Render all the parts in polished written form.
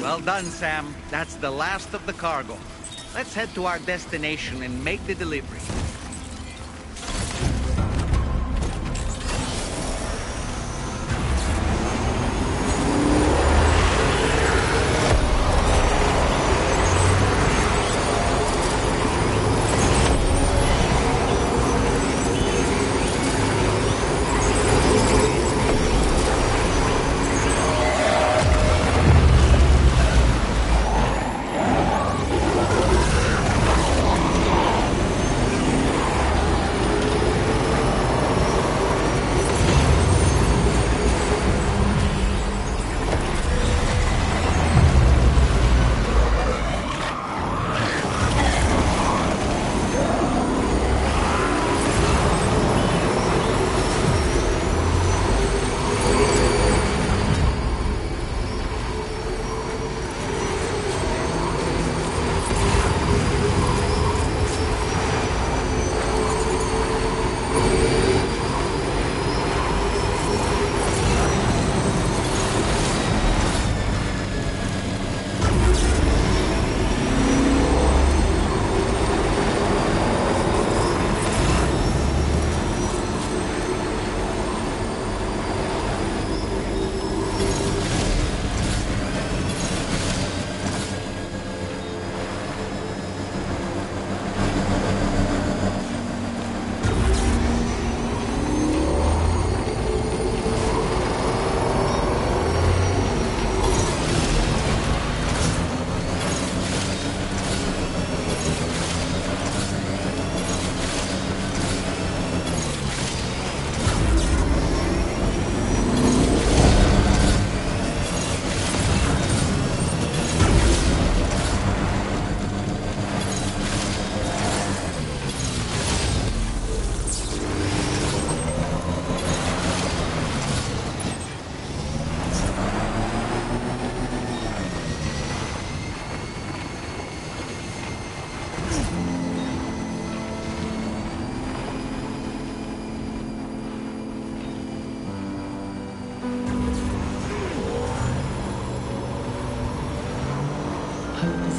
Well done, Sam. That's the last of the cargo. Let's head to our destination and make the delivery.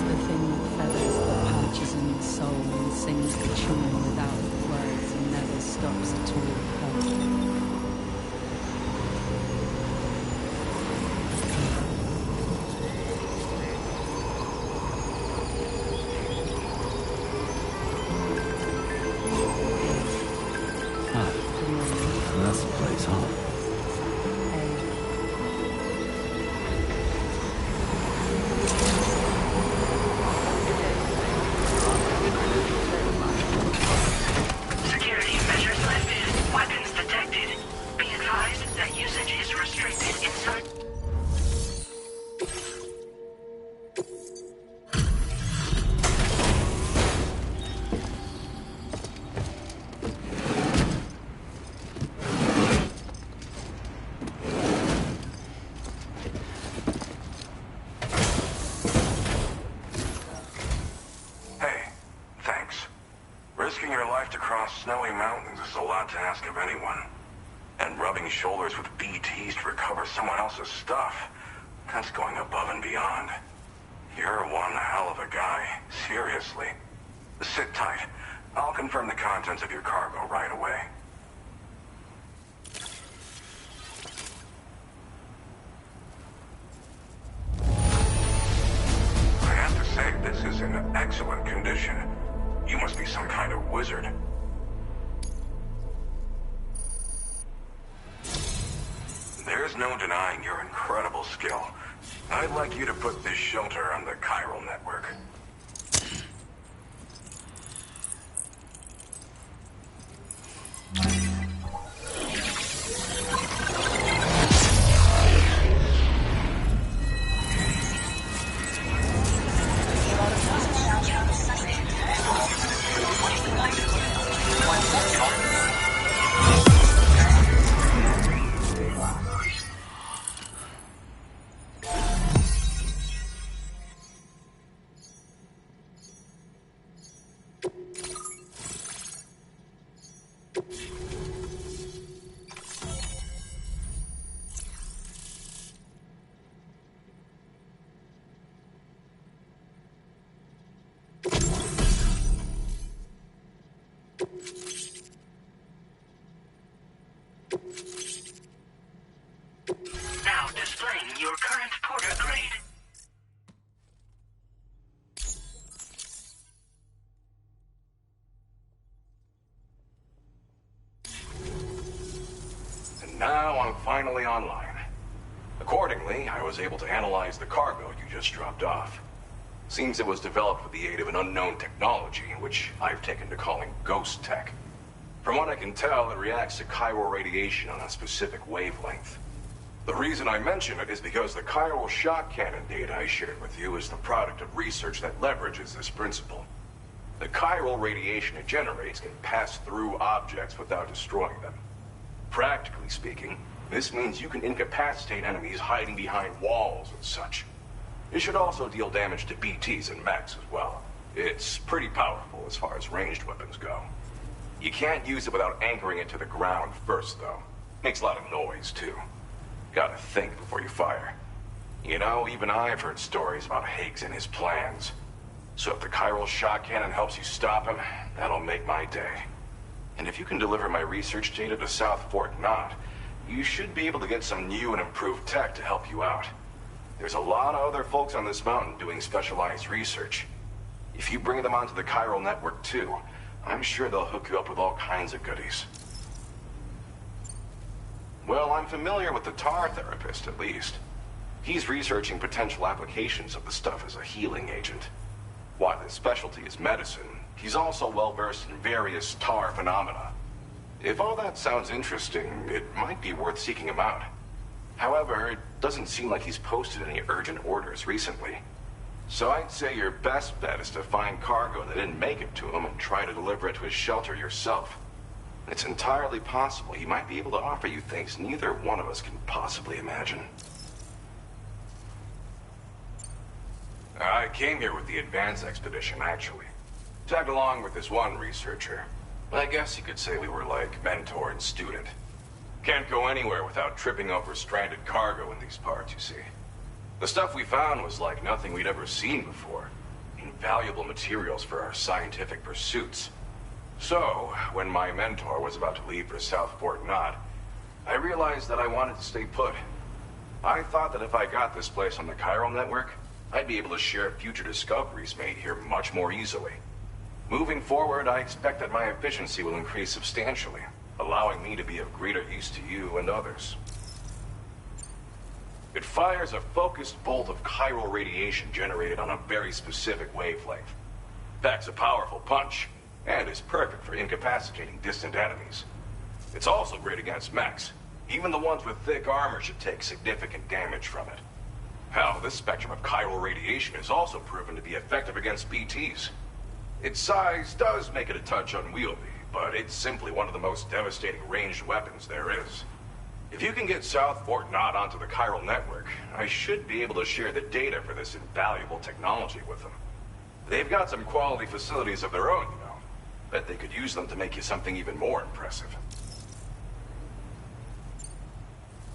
the thing with feathers that punches in the soul and sings the tune without words and never stops at all. That's the place, huh? Security measures lifted. Weapons detected. Be advised that usage is restricted inside. Hey, thanks. Risking your life to cross snowy mountains is a lot to ask of anyone. And rubbing shoulders with BTs to recover someone else's stuff, that's going above and beyond. You're one hell of a guy, seriously. Sit tight. I'll confirm the contents of your cargo right away. I have to say, this is in excellent condition. You must be some kind of wizard. There's no denying your incredible skill. I'd like you to put this shelter on the chiral network. Now displaying your current porter grade. And now I'm finally online. Accordingly, I was able to analyze the cargo you just dropped off. Seems it was developed with the aid of an unknown technology, which I've taken to calling ghost tech. From what I can tell, it reacts to chiral radiation on a specific wavelength. The reason I mention it is because the chiral shock cannon data I shared with you is the product of research that leverages this principle. The chiral radiation it generates can pass through objects without destroying them. Practically speaking, this means you can incapacitate enemies hiding behind walls and such. It should also deal damage to BTs and mechs as well. It's pretty powerful as far as ranged weapons go. You can't use it without anchoring it to the ground first, though. Makes a lot of noise, too. Gotta think before you fire. You know, even I've heard stories about Higgs and his plans. So if the chiral shock cannon helps you stop him, that'll make my day. And if you can deliver my research data to South Fort Knot, you should be able to get some new and improved tech to help you out. There's a lot of other folks on this mountain doing specialized research. If you bring them onto the chiral network too, I'm sure they'll hook you up with all kinds of goodies. Well, I'm familiar with the tar therapist, at least. He's researching potential applications of the stuff as a healing agent. While his specialty is medicine, he's also well-versed in various tar phenomena. If all that sounds interesting, it might be worth seeking him out. However, it doesn't seem like he's posted any urgent orders recently. So I'd say your best bet is to find cargo that didn't make it to him and try to deliver it to his shelter yourself. It's entirely possible he might be able to offer you things neither one of us can possibly imagine. I came here with the advance expedition, actually. Tagged along with this one researcher. I guess you could say we were like mentor and student. Can't go anywhere without tripping over stranded cargo in these parts, you see. The stuff we found was like nothing we'd ever seen before. invaluable materials for our scientific pursuits. So, when my mentor was about to leave for South Fort Knot, I realized that I wanted to stay put. I thought that if I got this place on the chiral network, I'd be able to share future discoveries made here much more easily. Moving forward, I expect that my efficiency will increase substantially, allowing me to be of greater use to you and others. It fires a focused bolt of chiral radiation generated on a very specific wavelength. Packs a powerful punch, and is perfect for incapacitating distant enemies. It's also great against mechs. Even the ones with thick armor should take significant damage from it. Hell, this spectrum of chiral radiation is also proven to be effective against BTs. Its size does make it a touch unwieldy, but it's simply one of the most devastating ranged weapons there is. If you can get South Fort Knot onto the chiral network, I should be able to share the data for this invaluable technology with them. They've got some quality facilities of their own, you know. Bet they could use them to make you something even more impressive.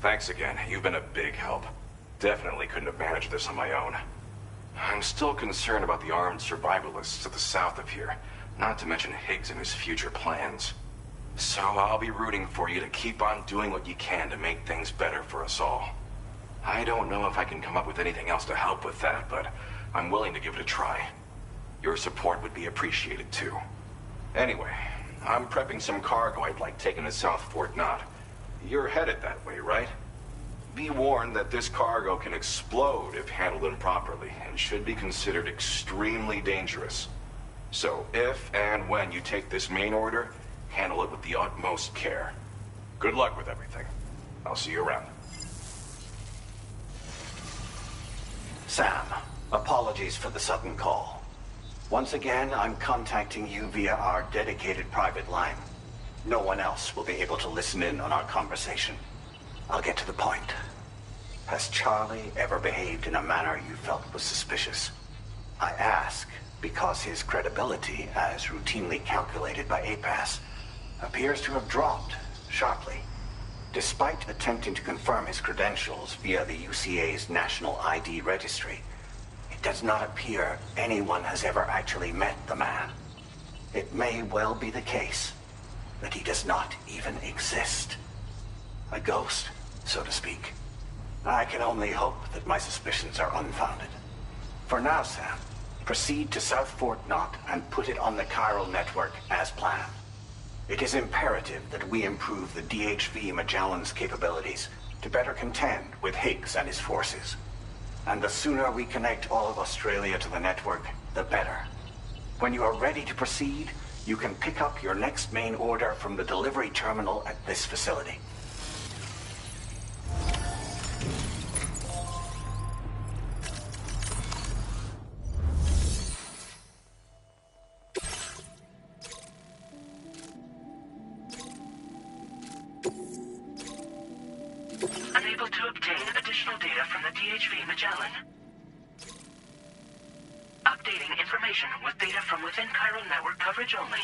Thanks again. You've been a big help. Definitely couldn't have managed this on my own. I'm still concerned about the armed survivalists to the south of here, not to mention Higgs and his future plans. So I'll be rooting for you to keep on doing what you can to make things better for us all. I don't know if I can come up with anything else to help with that, but I'm willing to give it a try. Your support would be appreciated too. Anyway, I'm prepping some cargo I'd like taken to South Fort Knot. You're headed that way, right? Be warned that this cargo can explode if handled improperly, and should be considered extremely dangerous. So if and when you take this main order, handle it with the utmost care. Good luck with everything. I'll see you around. Sam, apologies for the sudden call. Once again, I'm contacting you via our dedicated private line. No one else will be able to listen in on our conversation. I'll get to the point. Has Charlie ever behaved in a manner you felt was suspicious? I ask because his credibility, as routinely calculated by APAS, appears to have dropped sharply. Despite attempting to confirm his credentials via the UCA's National ID Registry, it does not appear anyone has ever actually met the man. It may well be the case that he does not even exist. A ghost, so to speak. I can only hope that my suspicions are unfounded. For now, Sam, proceed to South Fort Knot and put it on the chiral network as planned. It is imperative that we improve the DHV Magellan's capabilities to better contend with Higgs and his forces. And the sooner we connect all of Australia to the network, the better. When you are ready to proceed, you can pick up your next main order from the delivery terminal at this facility. Unable to obtain additional data from the DHV Magellan. Updating information with data from within chiral network coverage only.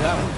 that one.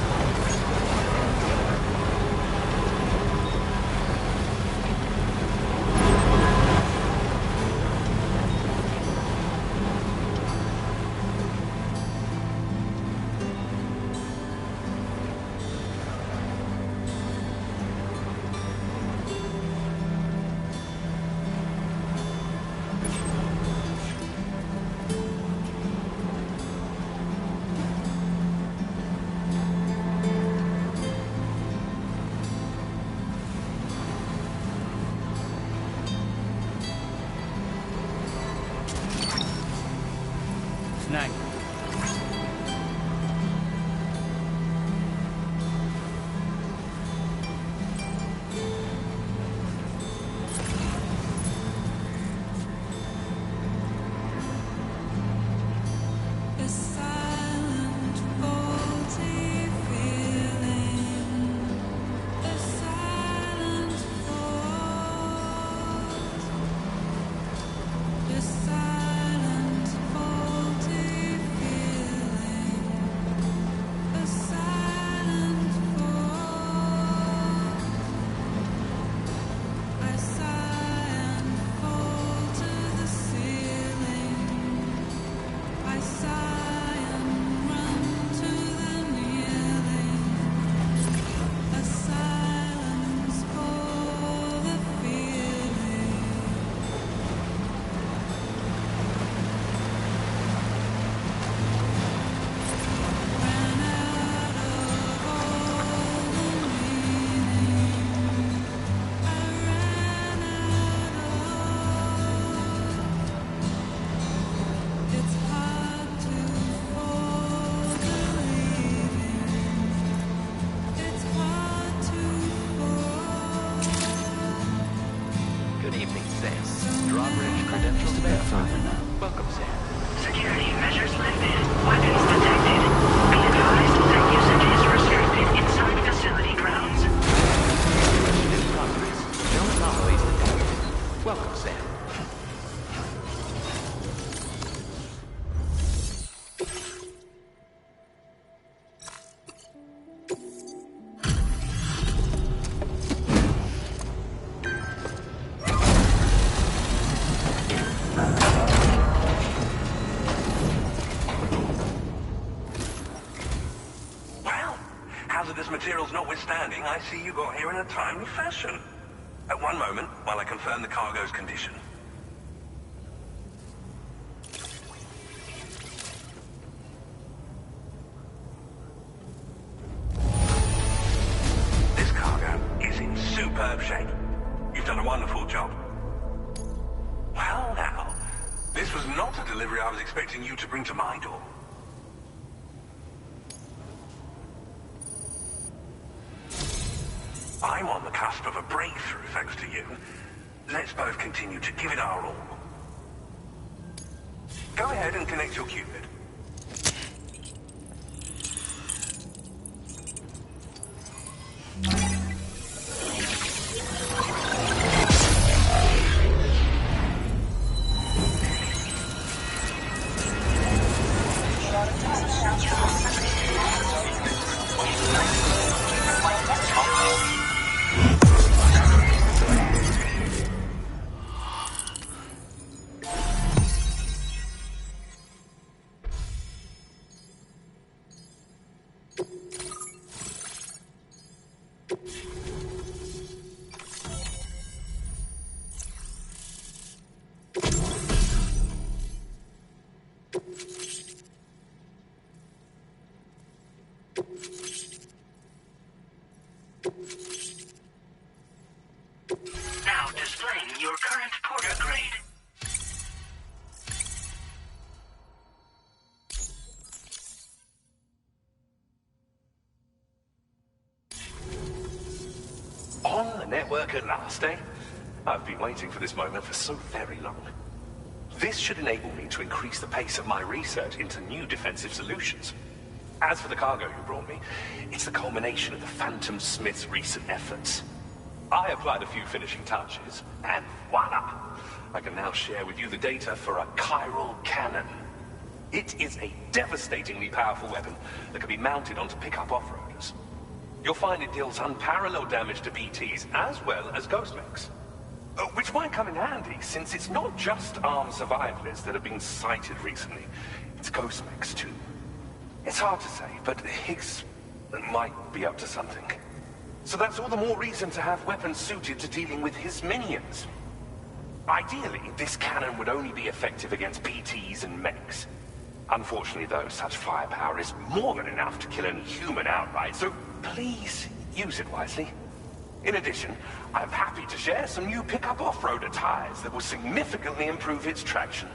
Snag. A silent, faulty feeling. A silent fault. A silent, faulty feeling. A silent fault. I sigh and fall to the ceiling. I sigh and run to the kneeling. A silence for the feeling. Ran out of all the meaning. I ran out of. It's hard to fall believing. It's hard to fall. Good evening, Sam. Drawbridge credentials available. Father now. Welcome, Sam. Security measures lifted. Weapons detected. Be advised that usage is restricted inside facility grounds. Investigation in progress. No anomalies detected. Welcome, Sam. Well, hazardous materials notwithstanding, I see you got here in a timely fashion. At one moment, while I confirm the cargo's condition. This cargo is in superb shape. You've done a wonderful job. Well now, this was not a delivery I was expecting you to bring to my door. I'm on the cusp of a breakthrough, thanks to you. Let's both continue to give it our all. Go ahead and connect your Cupid. Now displaying your current porter grade. On the network at last, eh? I've been waiting for this moment for so very long. This should enable me to increase the pace of my research into new defensive solutions. As for the cargo you brought me, it's the culmination of the Phantom Smith's recent efforts. I applied a few finishing touches, and voila! I can now share with you the data for a chiral cannon. It is a devastatingly powerful weapon that can be mounted onto pickup off-roaders. You'll find it deals unparalleled damage to BTs as well as ghost mechs. Which might come in handy, since it's not just armed survivalists that have been sighted recently. It's ghost mechs too. It's hard to say, but Higgs might be up to something. So that's all the more reason to have weapons suited to dealing with his minions. Ideally, this cannon would only be effective against PTs and mechs. Unfortunately, though, such firepower is more than enough to kill any human outright, so please use it wisely. In addition, I'm happy to share some new pickup off-roader tires that will significantly improve its traction.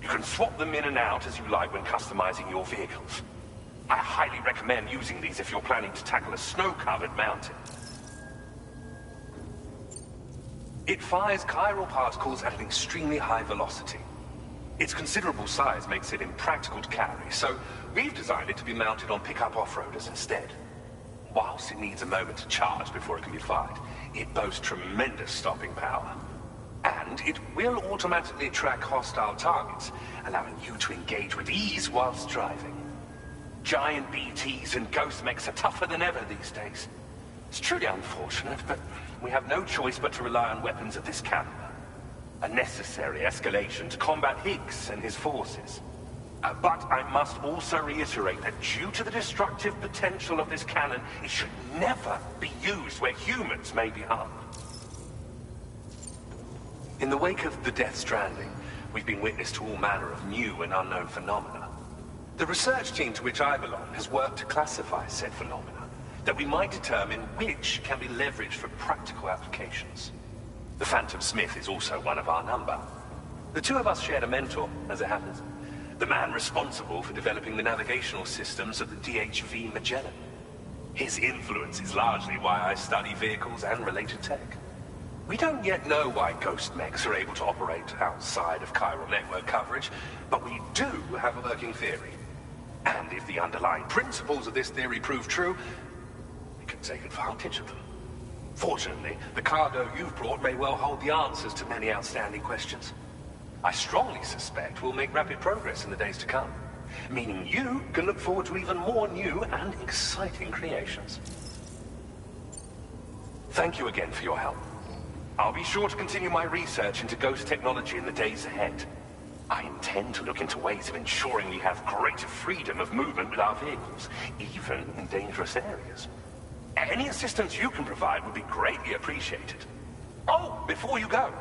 You can swap them in and out as you like when customizing your vehicles. I highly recommend using these if you're planning to tackle a snow-covered mountain. It fires chiral particles at an extremely high velocity. Its considerable size makes it impractical to carry, so we've designed it to be mounted on pickup off-roaders instead. Whilst it needs a moment to charge before it can be fired, it boasts tremendous stopping power. And it will automatically track hostile targets, allowing you to engage with ease whilst driving. Giant BTs and ghost mechs are tougher than ever these days. It's truly unfortunate, but we have no choice but to rely on weapons of this caliber. A necessary escalation to combat Higgs and his forces. But I must also reiterate that due to the destructive potential of this cannon, it should never be used where humans may be harmed. In the wake of the Death Stranding, we've been witness to all manner of new and unknown phenomena. The research team to which I belong has worked to classify said phenomena, that we might determine which can be leveraged for practical applications. The Phantom Smith is also one of our number. The two of us shared a mentor, as it happens. The man responsible for developing the navigational systems of the DHV Magellan. His influence is largely why I study vehicles and related tech. We don't yet know why ghost mechs are able to operate outside of chiral network coverage, but we do have a working theory. And if the underlying principles of this theory prove true, we can take advantage of them. Fortunately, the cargo you've brought may well hold the answers to many outstanding questions. I strongly suspect we'll make rapid progress in the days to come, meaning you can look forward to even more new and exciting creations. Thank you again for your help. I'll be sure to continue my research into ghost technology in the days ahead. I intend to look into ways of ensuring we have greater freedom of movement with our vehicles, even in dangerous areas. Any assistance you can provide would be greatly appreciated. Oh, before you go,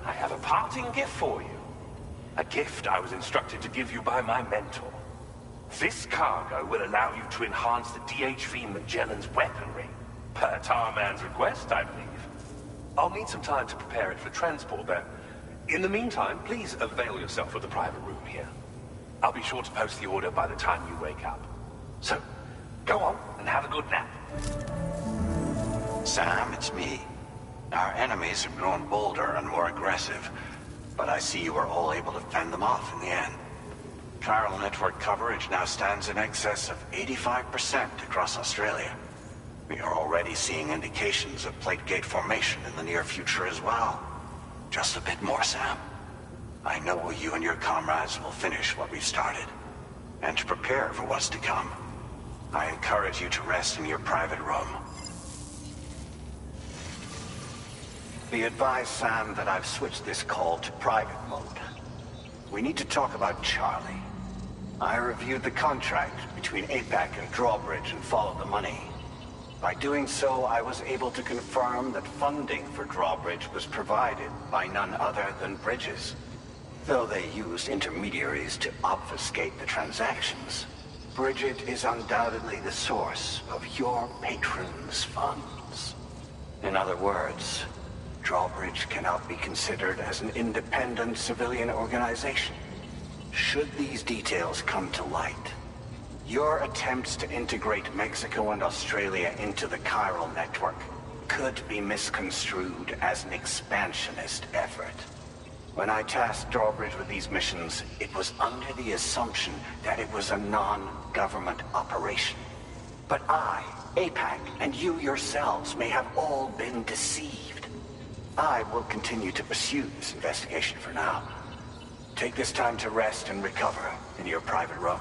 I have a parting gift for you. A gift I was instructed to give you by my mentor. This cargo will allow you to enhance the DHV Magellan's weaponry, per Tarman's request, I believe. I'll need some time to prepare it for transport, though. In the meantime, please avail yourself of the private room here. I'll be sure to post the order by the time you wake up. So, go on and have a good nap. Sam, it's me. Our enemies have grown bolder and more aggressive, but I see you were all able to fend them off in the end. Chiral network coverage now stands in excess of 85% across Australia. We are already seeing indications of plate gate formation in the near future as well. Just a bit more, Sam. I know you and your comrades will finish what we've started, and to prepare for what's to come. I encourage you to rest in your private room. Be advised, Sam, that I've switched this call to private mode. We need to talk about Charlie. I reviewed the contract between APAC and Drawbridge and followed the money. By doing so, I was able to confirm that funding for Drawbridge was provided by none other than Bridges. Though they used intermediaries to obfuscate the transactions, Bridget is undoubtedly the source of your patron's funds. In other words, Drawbridge cannot be considered as an independent civilian organization. Should these details come to light, your attempts to integrate Mexico and Australia into the chiral network could be misconstrued as an expansionist effort. When I tasked Drawbridge with these missions, it was under the assumption that it was a non-government operation. But I, APAC, and you yourselves may have all been deceived. I will continue to pursue this investigation for now. Take this time to rest and recover in your private room.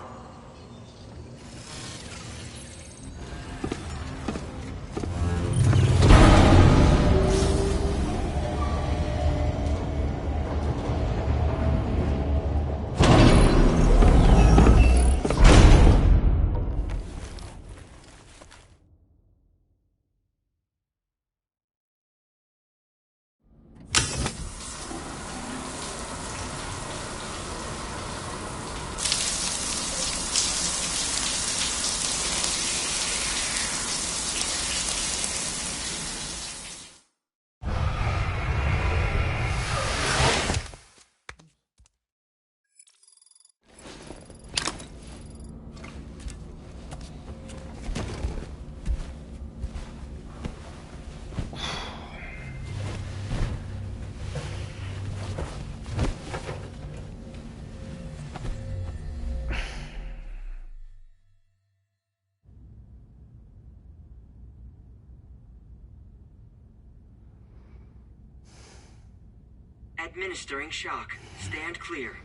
Administering shock. Stand clear.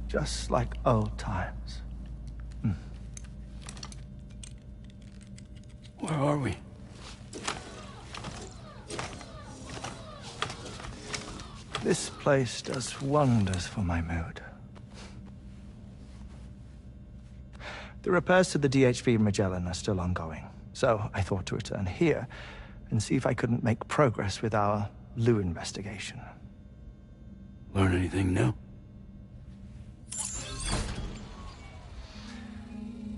Just like old times. Where are we? This place does wonders for my mood. The repairs to the DHV Magellan are still ongoing, so I thought to return here and see if I couldn't make progress with our Lou investigation. Learn anything new?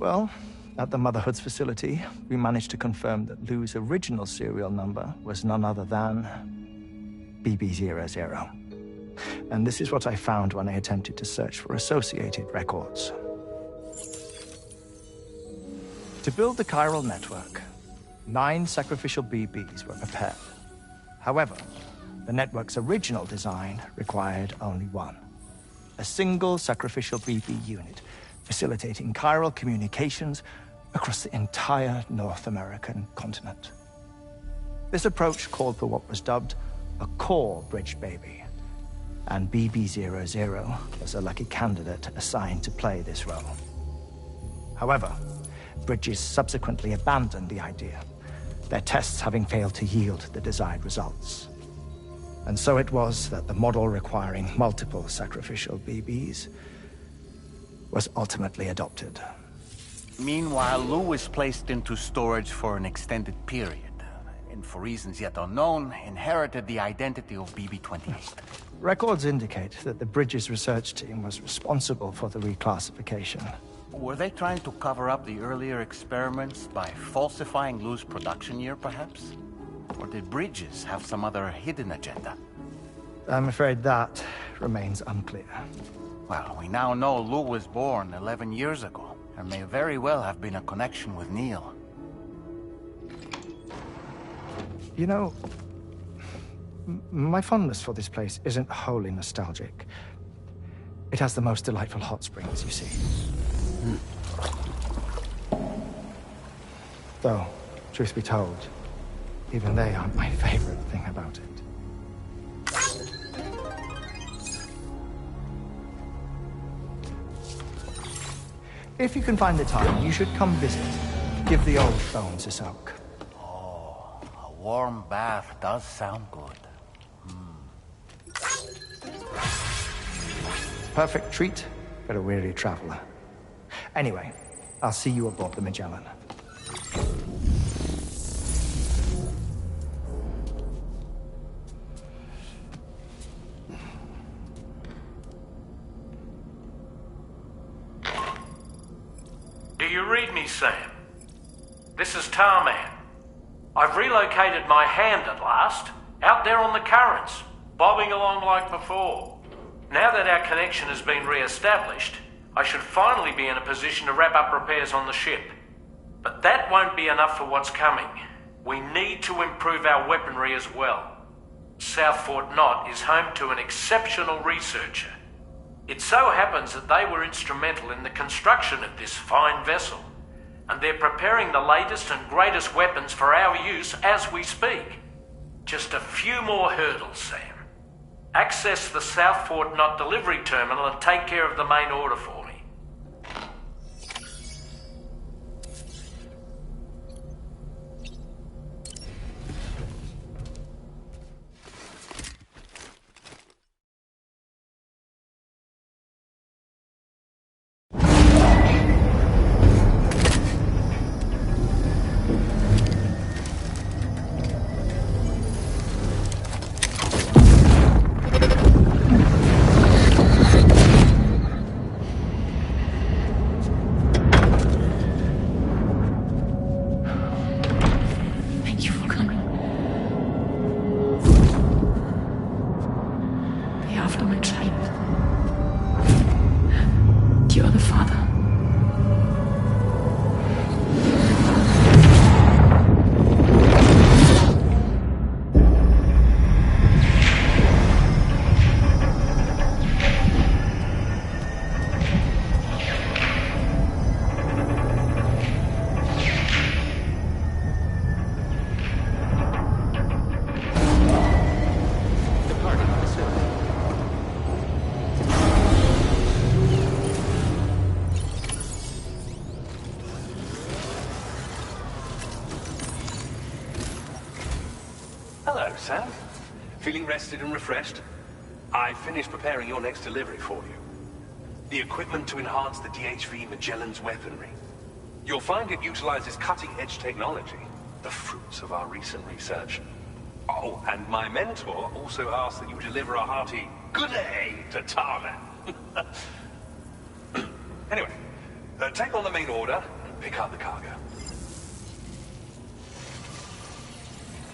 Well, at the Motherhood's facility, we managed to confirm that Lou's original serial number was none other than BB00. And this is what I found when I attempted to search for associated records. To build the chiral network, 9 sacrificial BBs were prepared. However, the network's original design required only one. A single sacrificial BB unit, facilitating chiral communications across the entire North American continent. This approach called for what was dubbed a core bridge baby, and BB00 was a lucky candidate assigned to play this role. However, Bridges subsequently abandoned the idea, their tests having failed to yield the desired results. And so it was that the model requiring multiple sacrificial BBs was ultimately adopted. Meanwhile, Lou was placed into storage for an extended period, and for reasons yet unknown, inherited the identity of BB-28. Records indicate that the Bridges research team was responsible for the reclassification. Were they trying to cover up the earlier experiments by falsifying Lou's production year, perhaps? Or did Bridges have some other hidden agenda? I'm afraid that remains unclear. Well, we now know Lou was born 11 years ago. There may very well have been a connection with Neil. You know, my fondness for this place isn't wholly nostalgic. It has the most delightful hot springs, you see. Though, truth be told, even they aren't my favorite thing about it. If you can find the time, you should come visit. Give the old bones a soak. Oh, a warm bath does sound good. Perfect treat for a weary traveler. Anyway, I'll see you aboard the Magellan. Do you read me, Sam? This is Tarman. I've relocated my hand at last, out there on the currents, bobbing along like before. Now that our connection has been re-established, I should finally be in a position to wrap up repairs on the ship. But that won't be enough for what's coming. We need to improve our weaponry as well. South Fort Knott is home to an exceptional researcher. It so happens that they were instrumental in the construction of this fine vessel. and they're preparing the latest and greatest weapons for our use as we speak. Just a few more hurdles, Sam. Access the South Fort Knot delivery terminal and take care of the main order for me. Thank you for coming. The after my child. You're the father. Hello, Sam. Feeling rested and refreshed? I finished preparing your next delivery for you. The equipment to enhance the DHV Magellan's weaponry. You'll find it utilizes cutting-edge technology, the fruits of our recent research. Oh, and my mentor also asked that you deliver a hearty good day to Tarman. Anyway, take on the main order and pick up the cargo.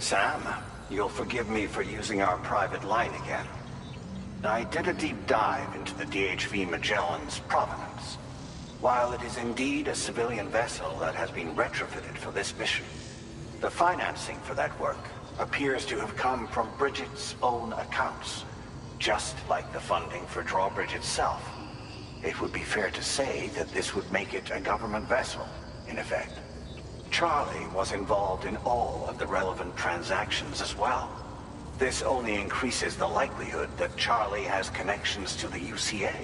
Sam, you'll forgive me for using our private line again. I did a deep dive into the DHV Magellan's provenance. While it is indeed a civilian vessel that has been retrofitted for this mission, the financing for that work appears to have come from Bridget's own accounts, just like the funding for Drawbridge itself. It would be fair to say that this would make it a government vessel, in effect. Charlie was involved in all of the relevant transactions as well. This only increases the likelihood that Charlie has connections to the UCA.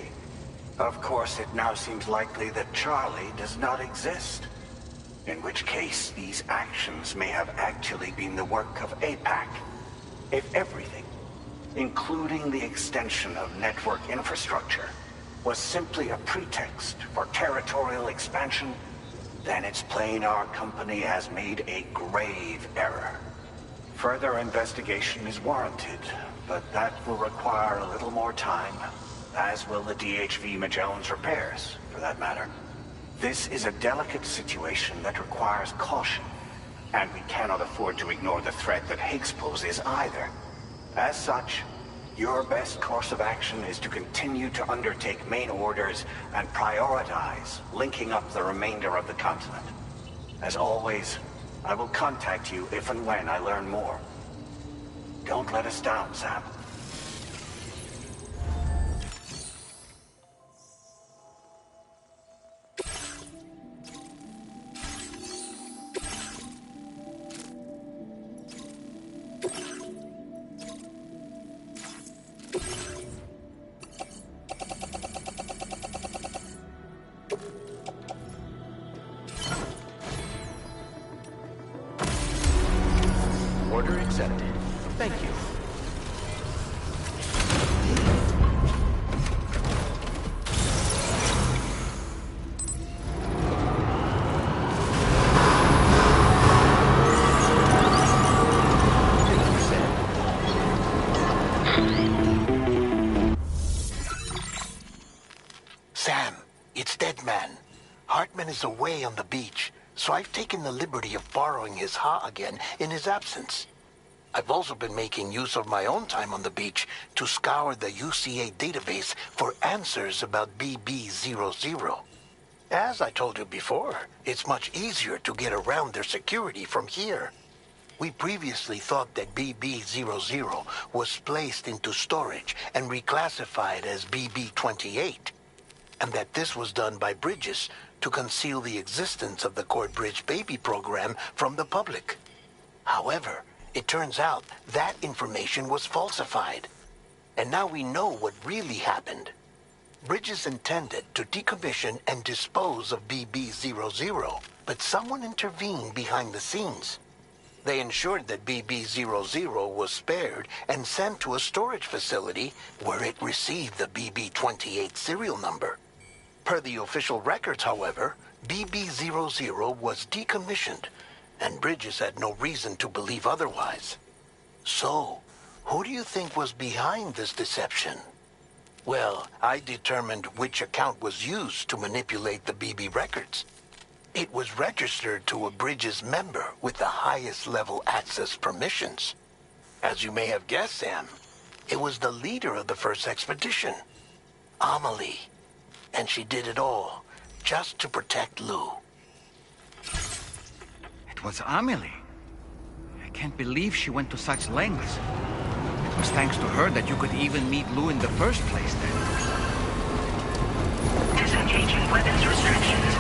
Of course, it now seems likely that Charlie does not exist. In which case, these actions may have actually been the work of APAC. If everything, including the extension of network infrastructure, was simply a pretext for territorial expansion, then it's plain our company has made a grave error. Further investigation is warranted, but that will require a little more time, as will the DHV Magellan's repairs, for that matter. This is a delicate situation that requires caution, and we cannot afford to ignore the threat that Higgs poses either. As such, your best course of action is to continue to undertake main orders and prioritize linking up the remainder of the continent. As always, I will contact you if and when I learn more. Don't let us down, Sam. Order accepted. Thank you. Sam, it's Deadman. Hartman is away on the beach, so I've taken the liberty of borrowing his Ha again in his absence. I've also been making use of my own time on the beach to scour the UCA database for answers about BB-00. As I told you before, it's much easier to get around their security from here. We previously thought that BB-00 was placed into storage and reclassified as BB-28, and that this was done by Bridges to conceal the existence of the Court Bridge Baby program from the public. However, it turns out that information was falsified. And now we know what really happened. Bridges intended to decommission and dispose of BB-00, but someone intervened behind the scenes. They ensured that BB-00 was spared and sent to a storage facility where it received the BB-28 serial number. Per the official records, however, BB-00 was decommissioned, and Bridges had no reason to believe otherwise. So, who do you think was behind this deception? Well, I determined which account was used to manipulate the BB records. It was registered to a Bridges member with the highest level access permissions. As you may have guessed, Sam, it was the leader of the first expedition, Amelie. And she did it all just to protect Lou. It was Amelie. I can't believe she went to such lengths. It was thanks to her that you could even meet Lou in the first place then. Disengaging weapons restrictions.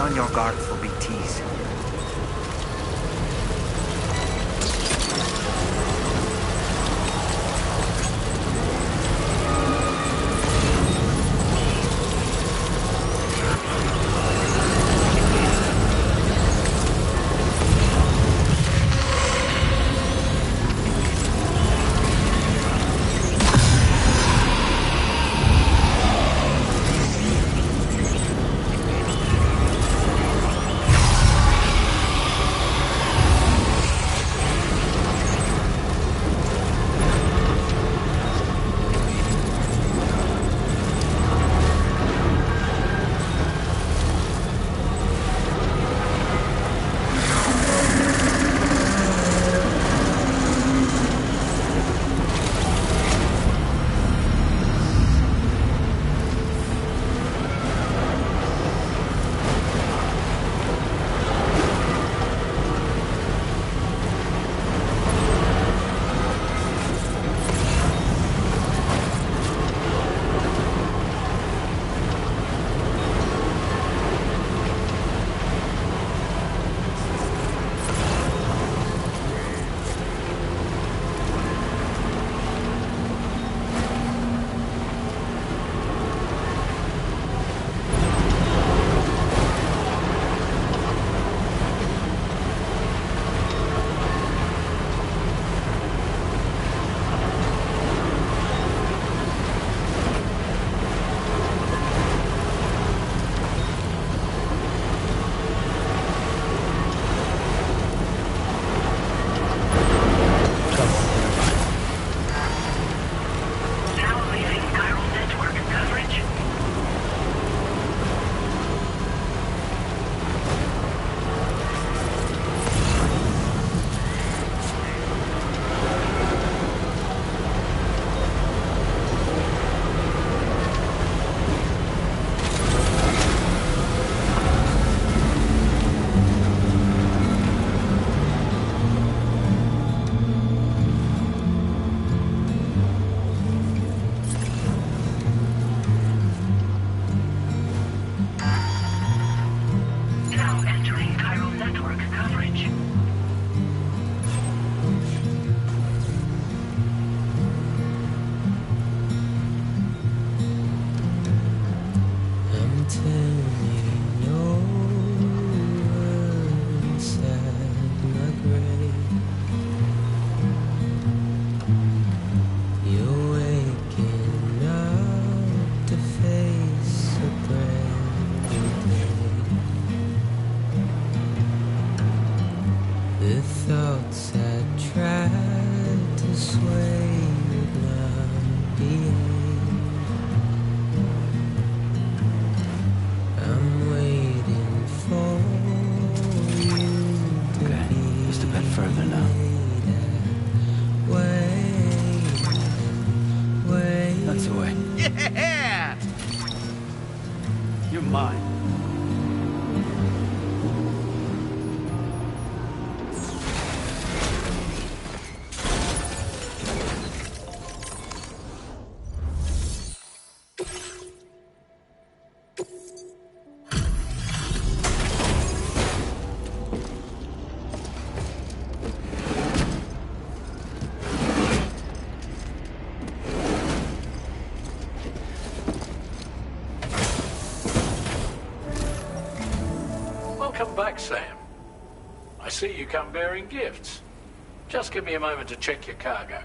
On your guard for BTs. Yeah! You're mine. Welcome back, Sam. I see you come bearing gifts. Just give me a moment to check your cargo.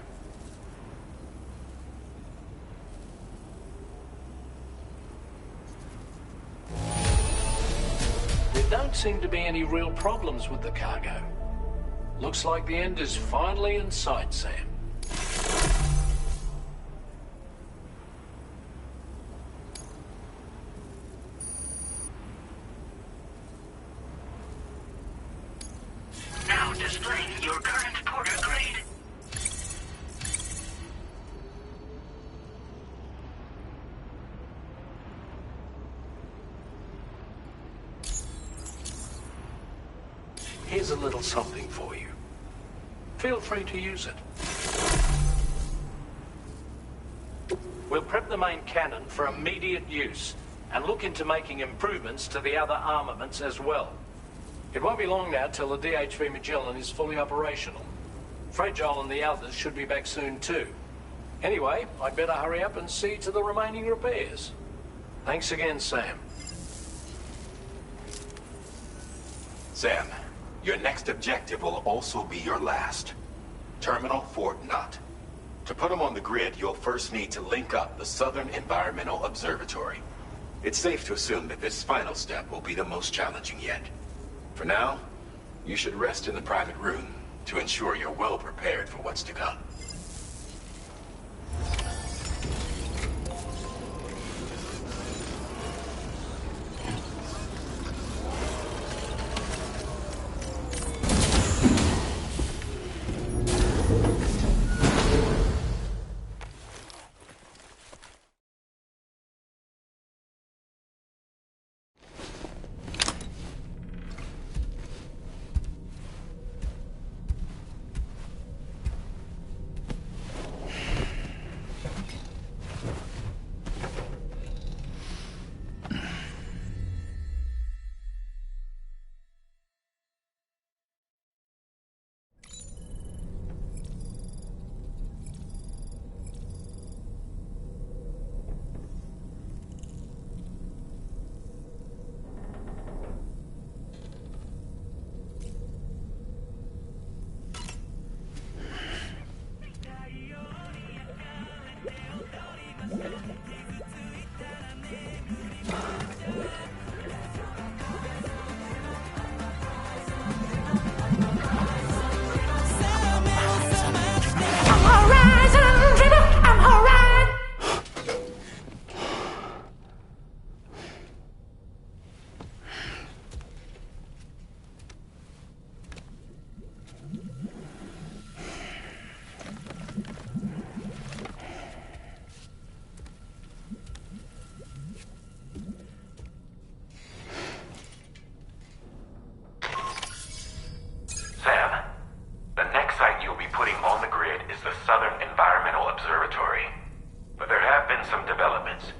There don't seem to be any real problems with the cargo. Looks like the end is finally in sight, Sam. Now displaying your current porter grade. Here's a little something for you. Feel free to use it. We'll prep the main cannon for immediate use and look into making improvements to the other armaments as well. It won't be long now till the DHV Magellan is fully operational. Fragile and the others should be back soon too. Anyway, I'd better hurry up and see to the remaining repairs. Thanks again, Sam. Sam, your next objective will also be your last. Terminal Fort Knott. To put them on the grid, you'll first need to link up the Southern Environmental Observatory. It's safe to assume that this final step will be the most challenging yet. For now, you should rest in the private room to ensure you're well prepared for what's to come. Southern Environmental Observatory. But there have been some developments.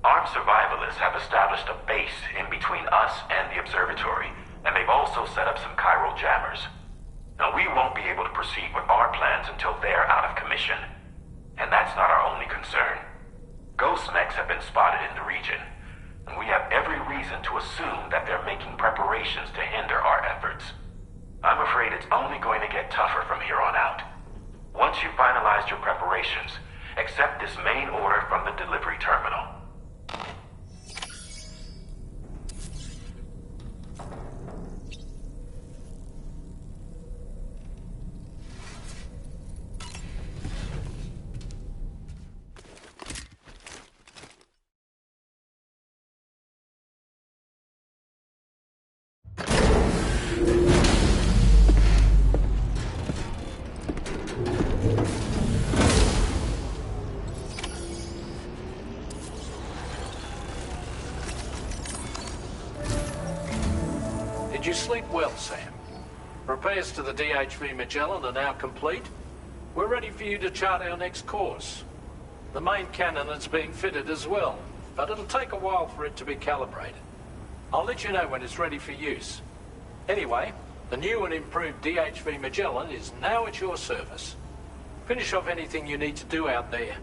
Armed survivalists have established a base in between us and the observatory, and they've also set up some chiral jammers. Now, we won't be able to proceed with our plans until they're out of commission. And that's not our only concern. Ghost mechs have been spotted in the region, and we have every reason to assume that they're making preparations to hinder our efforts. I'm afraid it's only going to get tougher from here on out. Once you've finalized your preparations, accept this main order from the delivery terminal. Did you sleep well, Sam? Repairs to the DHV Magellan are now complete. We're ready for you to chart our next course. The main cannon is being fitted as well, but it'll take a while for it to be calibrated. I'll let you know when it's ready for use. Anyway, the new and improved DHV Magellan is now at your service. Finish off anything you need to do out there.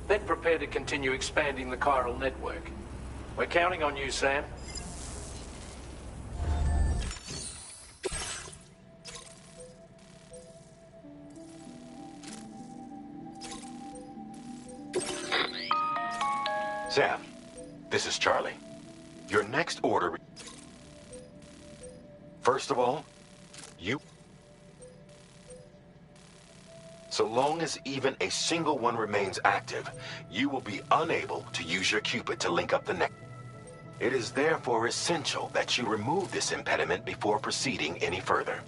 Then prepare to continue expanding the chiral network. We're counting on you, Sam. Sam, this is Charlie. Your next order... First of all, so long as even a single one remains active, you will be unable to use your Cupid to link up the net. It is therefore essential that you remove this impediment before proceeding any further.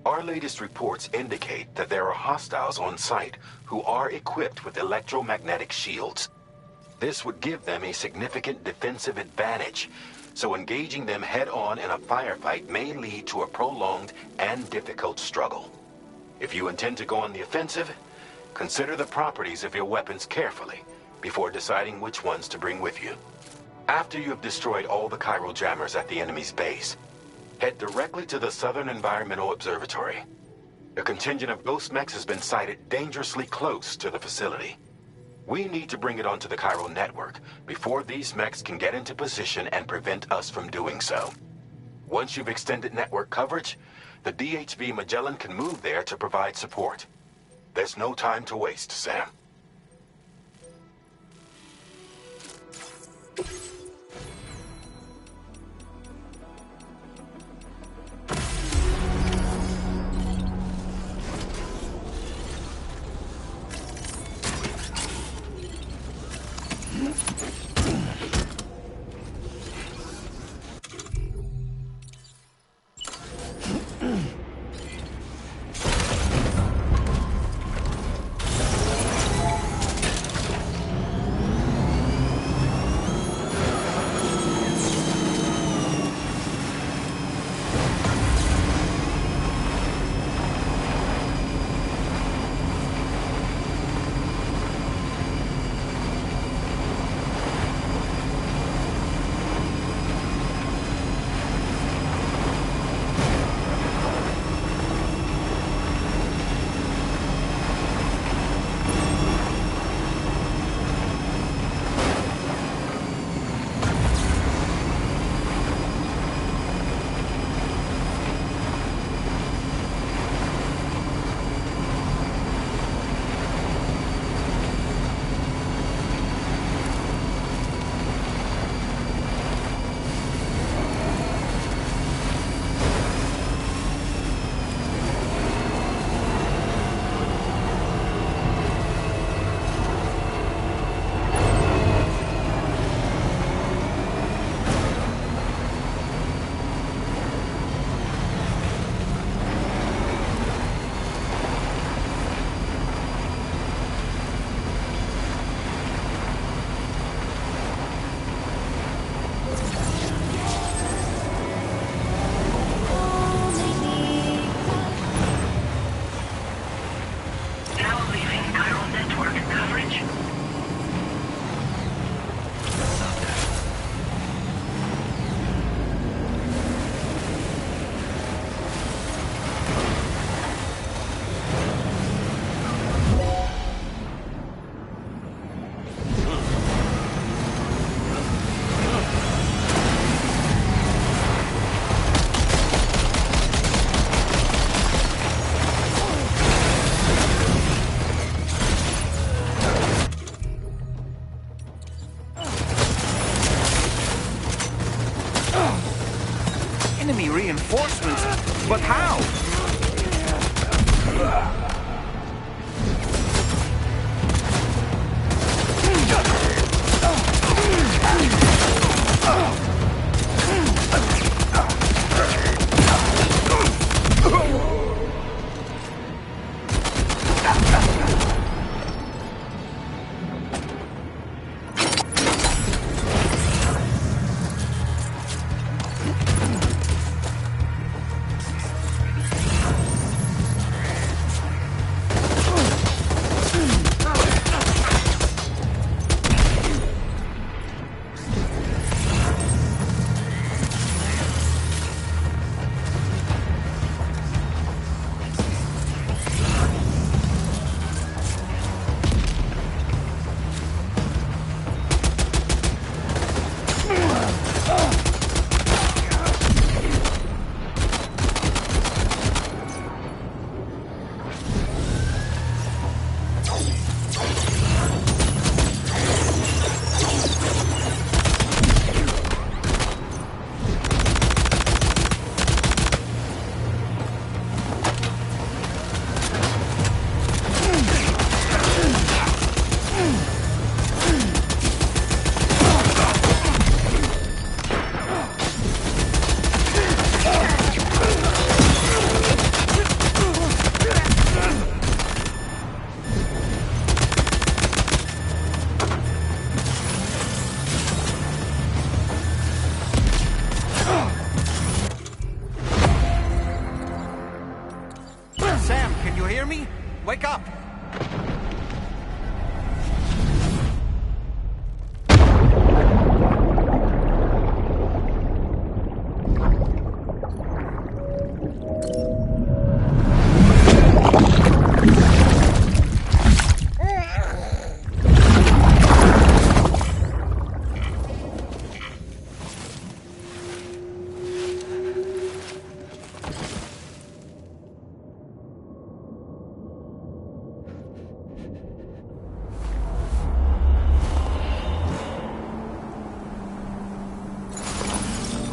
Our latest reports indicate that there are hostiles on site who are equipped with electromagnetic shields. This would give them a significant defensive advantage, so engaging them head-on in a firefight may lead to a prolonged and difficult struggle. If you intend to go on the offensive, consider the properties of your weapons carefully before deciding which ones to bring with you. After you have destroyed all the chiral jammers at the enemy's base, head directly to the Southern Environmental Observatory. A contingent of ghost mechs has been sighted dangerously close to the facility. We need to bring it onto the chiral network before these mechs can get into position and prevent us from doing so. Once you've extended network coverage, the DHV Magellan can move there to provide support. There's no time to waste, Sam. Enemy reinforcements? But how?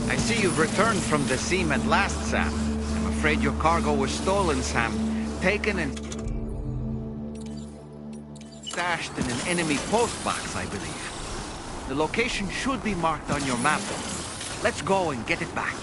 I see you've returned from the seam at last, Sam. I'm afraid your cargo was stolen, Sam. Taken and stashed in an enemy postbox, I believe. The location should be marked on your map. Let's go and get it back.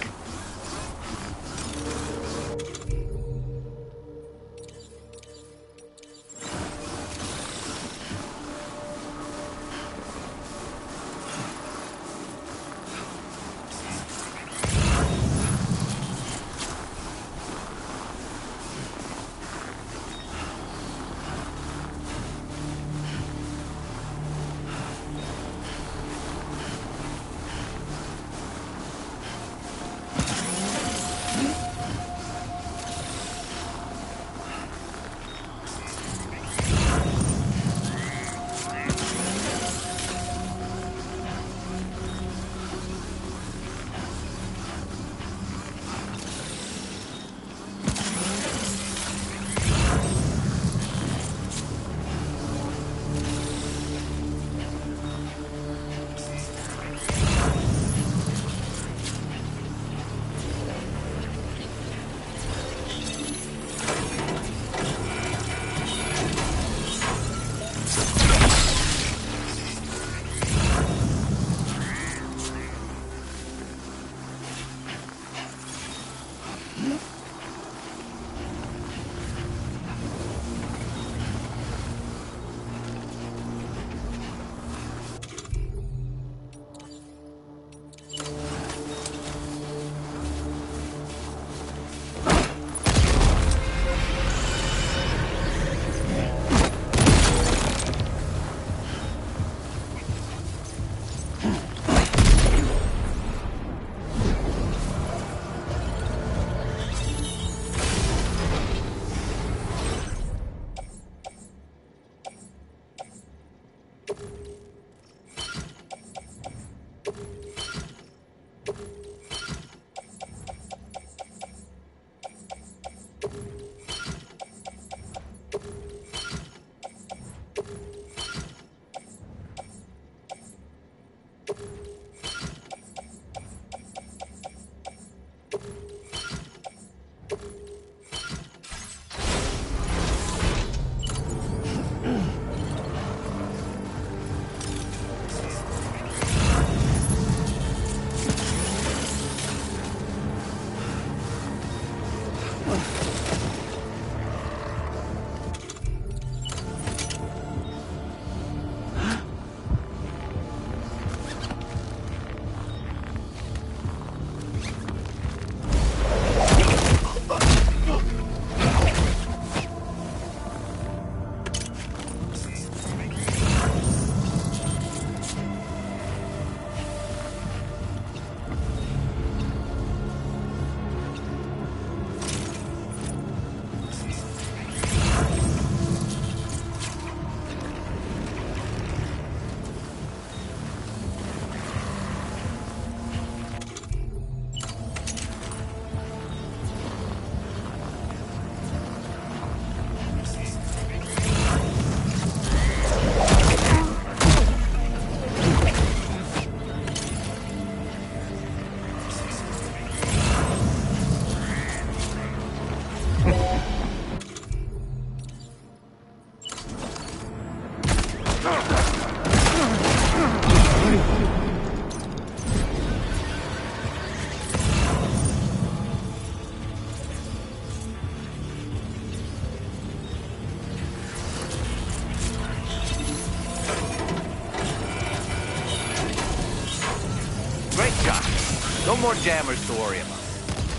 No more jammers to worry about.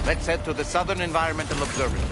Let's head to the Southern Environmental Observatory.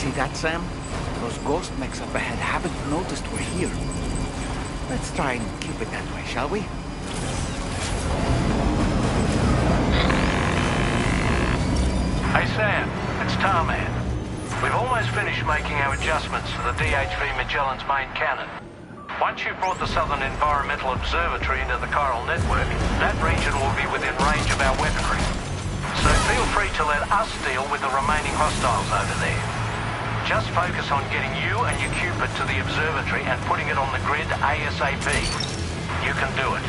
See that, Sam? Those ghost mechs up ahead haven't noticed we're here. Let's try and keep it that way, shall we? Hey Sam, it's Tarman. We've almost finished making our adjustments to the DHV Magellan's main cannon. Once you've brought the Southern Environmental Observatory into the chiral network, that region will be within range of our weaponry. So feel free to let us deal with the remaining hostiles over there. Just focus on getting you and your Cupid to the observatory and putting it on the grid ASAP. You can do it.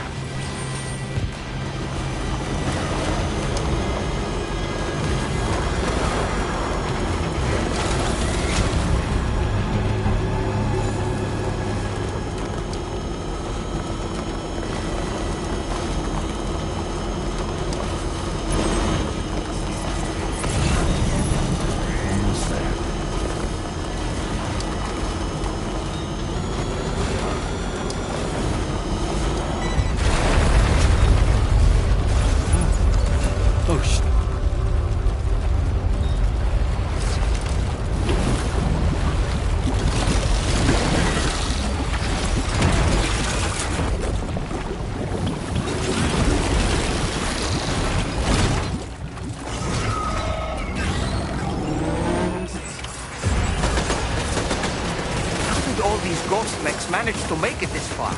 Managed to make it this far.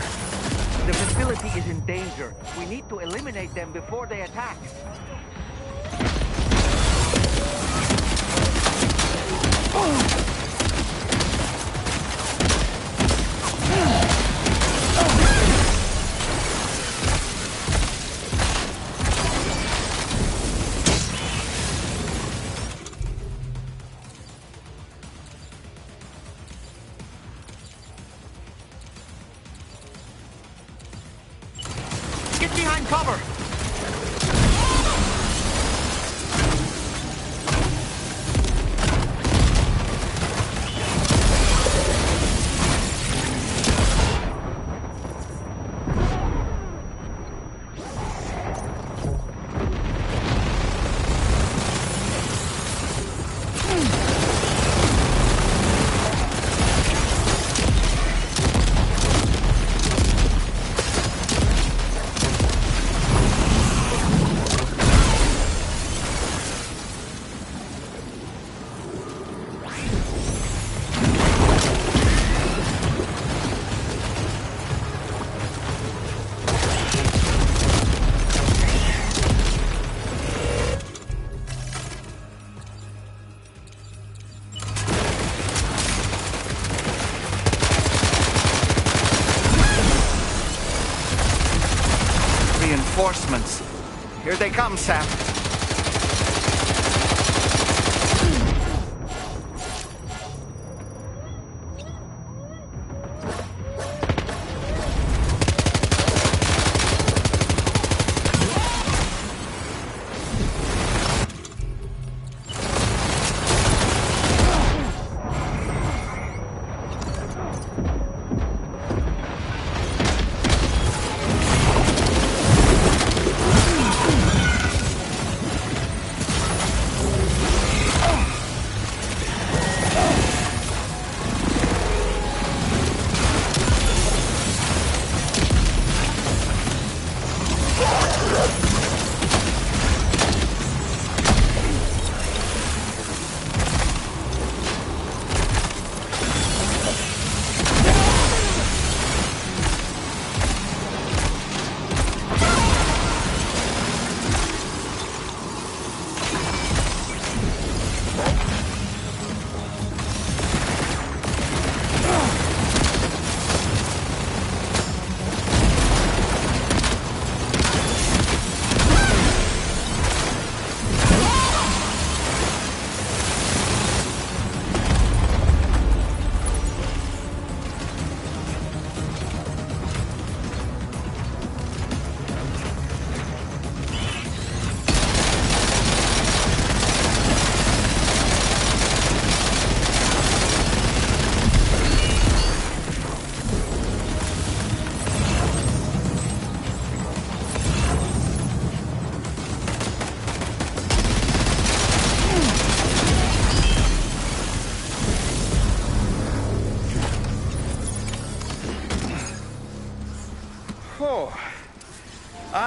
The facility is in danger. We need to eliminate them before they attack. Cover! Reinforcements. Here they come, Sam.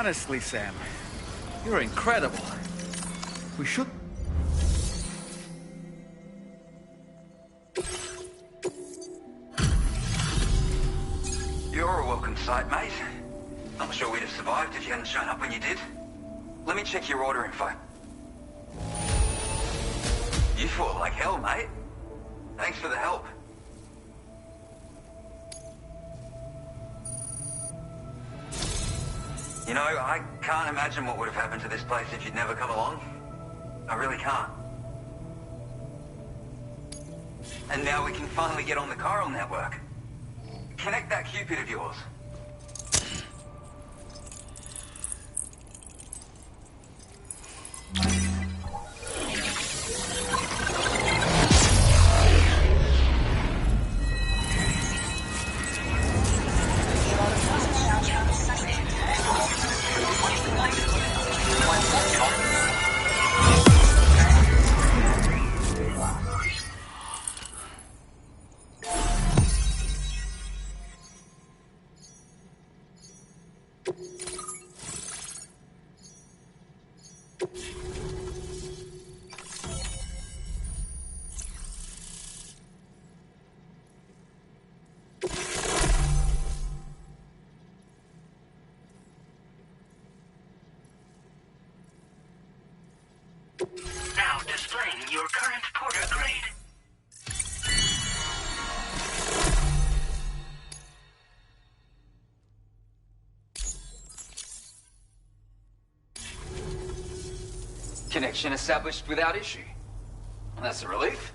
Honestly, Sam, you're incredible. We should... You're a welcome sight, mate. Not sure we'd have survived if you hadn't shown up when you did. Let me check your order info. You fought like hell, mate. Thanks for the help. You know, I can't imagine what would have happened to this place if you'd never come along. I really can't. And now we can finally get on the chiral network. Connect that Cupid of yours. Now displaying your current Porter grade. Connection established without issue. And that's a relief.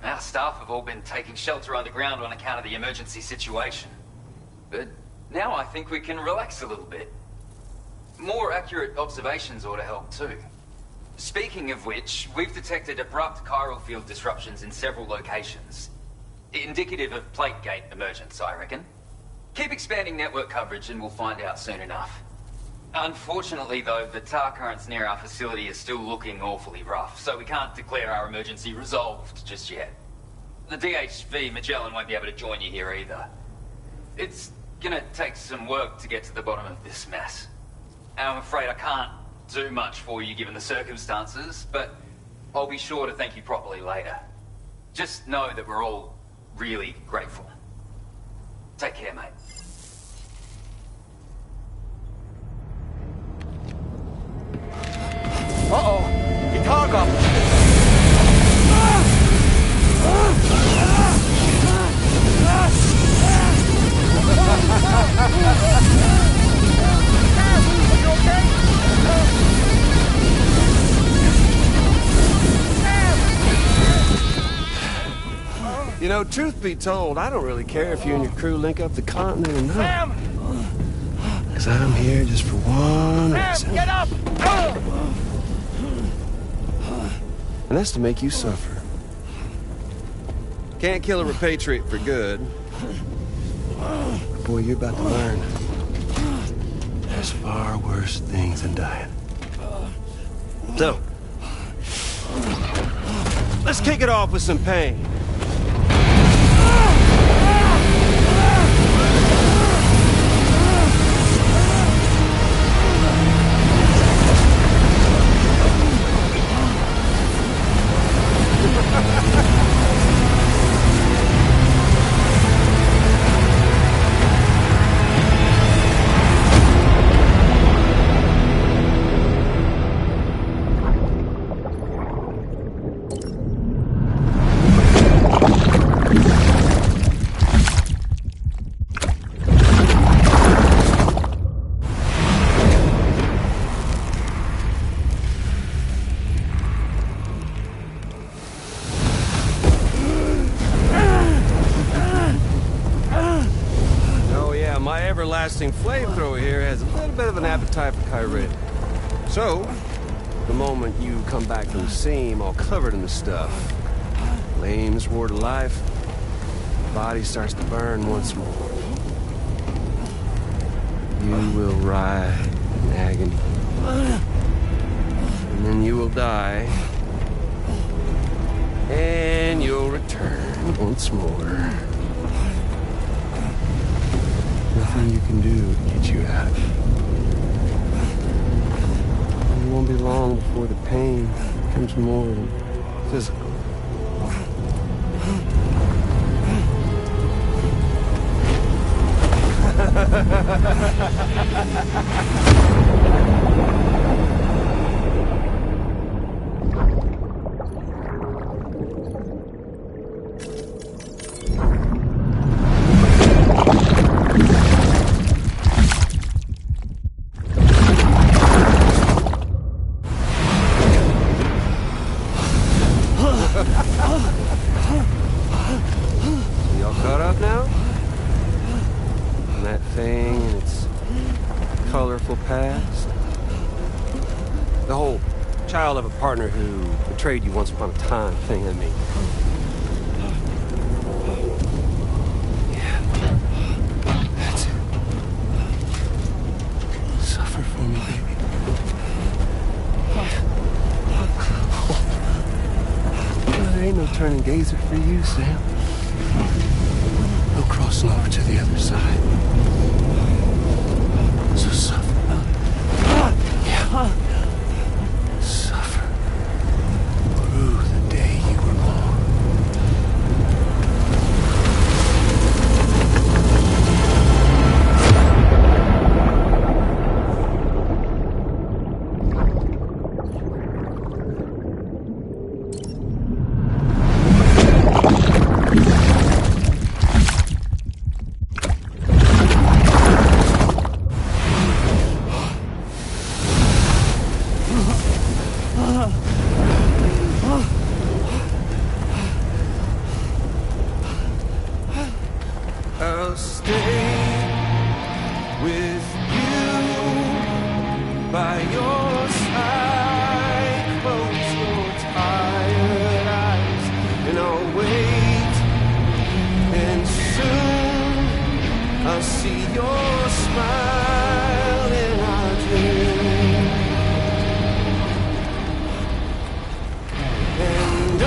Our staff have all been taking shelter underground on account of the emergency situation. But now I think we can relax a little bit. More accurate observations ought to help too. Speaking of which, we've detected abrupt chiral field disruptions in several locations. Indicative of plate gate emergence, I reckon. Keep expanding network coverage and we'll find out soon enough. Unfortunately, though, the tar currents near our facility are still looking awfully rough, so we can't declare our emergency resolved just yet. The DHV, Magellan, won't be able to join you here either. It's gonna take some work to get to the bottom of this mess. And I'm afraid I can't do much for you given the circumstances, but I'll be sure to thank you properly later. Just know that we're all really grateful. Take care, mate. Uh-oh! Icargo! Are you okay? You know, truth be told, I don't really care if you and your crew link up the continent or not. Sam! Because I'm here just for one reason. Sam, get up! And that's to make you suffer. Can't kill a repatriate for good. But boy, you're about to learn. There's far worse things than dying. So, let's kick it off with some pain. Everlasting flamethrower here has a little bit of an appetite for Kyrie. So, the moment you come back from the seam all covered in the stuff, flames roar to life, the body starts to burn once more. You will writhe in agony. And then you will die. And you'll return once more. Nothing you can do to get you out of it. won't be long before the pain becomes more than physical. Y'all caught up now? On that thing and its colorful past? The whole child of a partner who betrayed you once upon a time thing, I mean. Yeah. That's it. Suffer for me, baby. There ain't no turning gazer for you, Sam. No crossing over to the other side. So suffer. Yeah. Suffer. Through the day you were born. I'll stay with you by your side. Close your tired eyes, and I'll wait. And soon I'll see your smile in our dream. And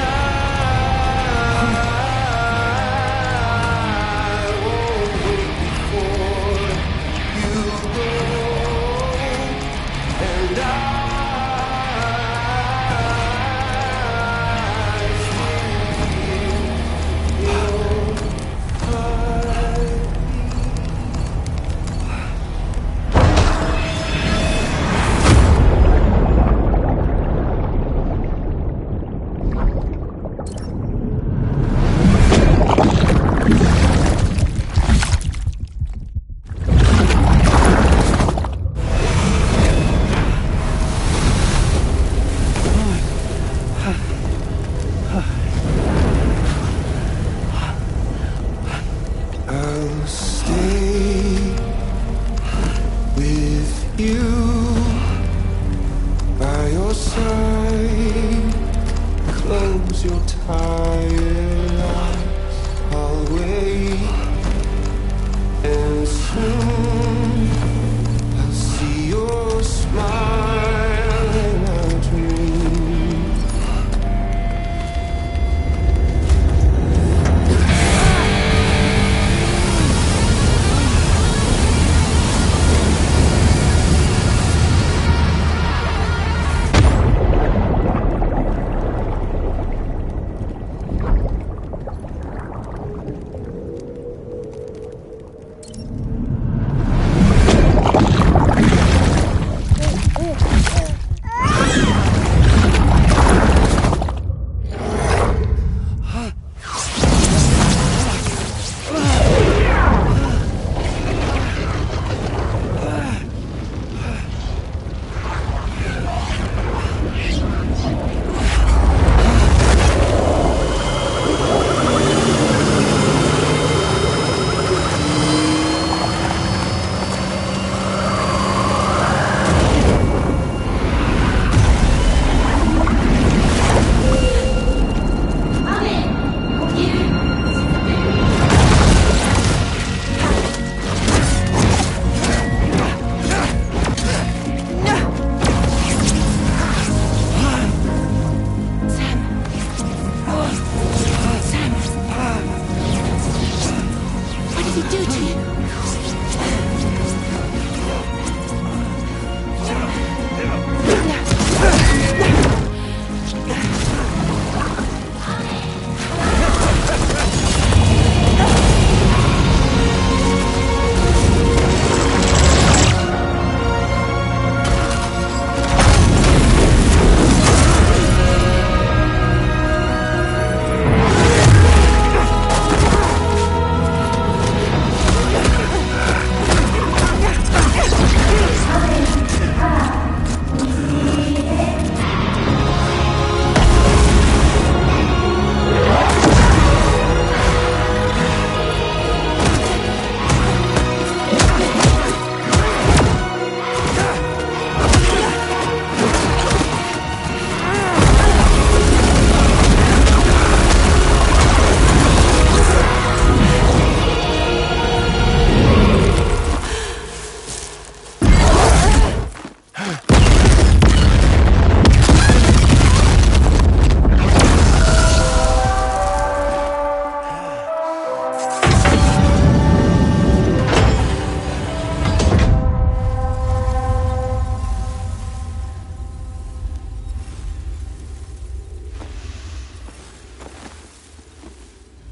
I'll stay with you by your side. Close your tired eyes. I'll wait, and soon I'll see your smile in our dream.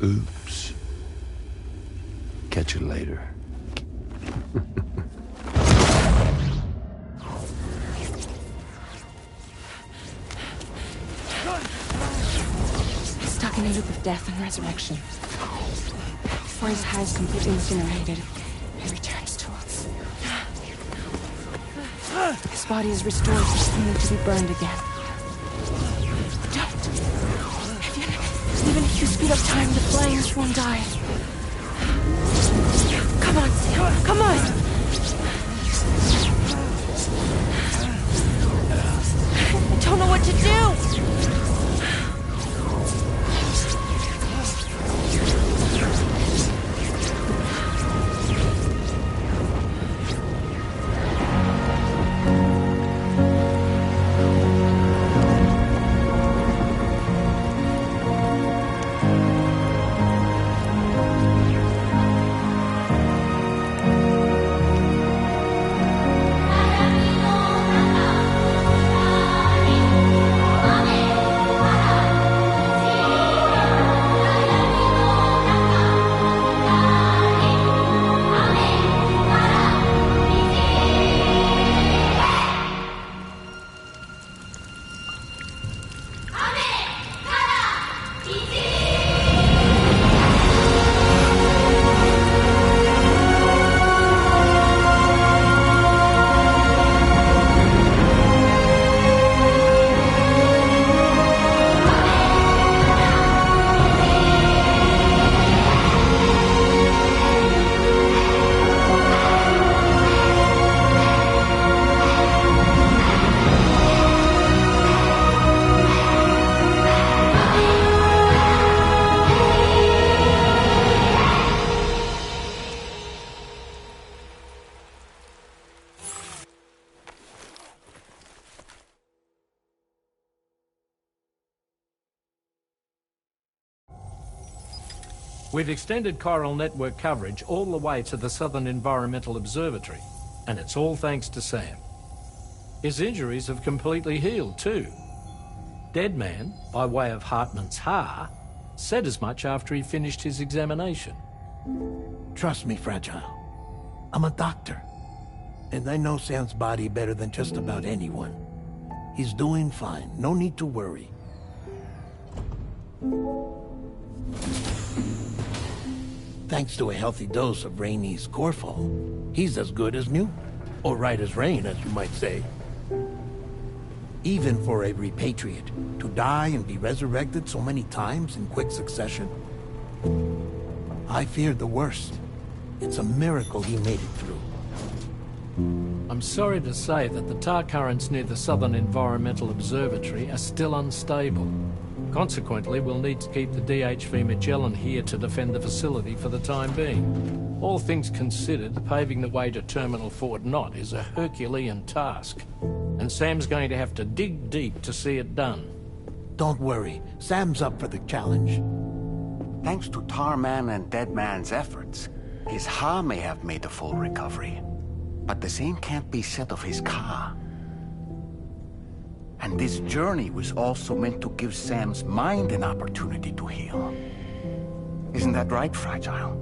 Oops. Catch you later. Stuck in a loop of death and resurrection. Before his high is completely incinerated, he returns to us. His body is restored, only to be burned again. Don't! Even if you speed up time, the flames won't die. Come on, Sam, come on! I don't know what to do! We've extended chiral network coverage all the way to the Southern Environmental Observatory, and it's all thanks to Sam. His injuries have completely healed too. Deadman, by way of Hartman's Ha, said as much after he finished his examination. Trust me, Fragile. I'm a doctor. And I know Sam's body better than just about anyone. He's doing fine. No need to worry. Thanks to a healthy dose of Rainey's Corfol, he's as good as new. Or right as rain, as you might say. Even for a repatriate, to die and be resurrected so many times in quick succession. I feared the worst. It's a miracle he made it through. I'm sorry to say that the tar currents near the Southern Environmental Observatory are still unstable. Consequently, we'll need to keep the DHV Magellan here to defend the facility for the time being. All things considered, paving the way to Terminal Fort Knott is a Herculean task, and Sam's going to have to dig deep to see it done. Don't worry, Sam's up for the challenge. Thanks to Tarman and Deadman's efforts, his Ha may have made a full recovery. But the same can't be said of his Ka. And this journey was also meant to give Sam's mind an opportunity to heal. Isn't that right, Fragile?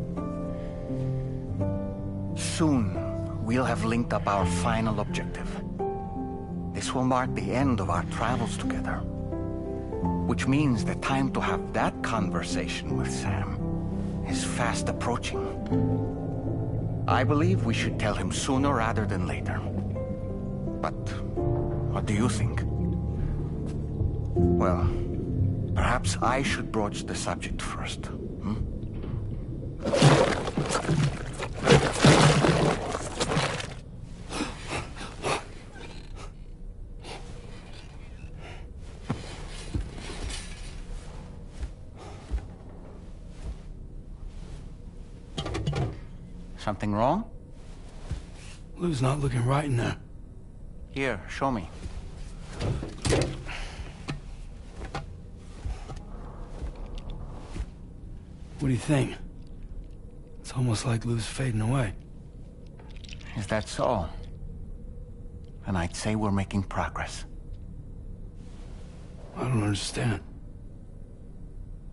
Soon, we'll have linked up our final objective. This will mark the end of our travels together. Which means the time to have that conversation with Sam is fast approaching. I believe we should tell him sooner rather than later. But what do you think? Well, perhaps I should broach the subject first. Something wrong? Lou's not looking right in there. Here, show me. What do you think? It's almost like Lou's fading away. Is that so? And I'd say we're making progress. I don't understand.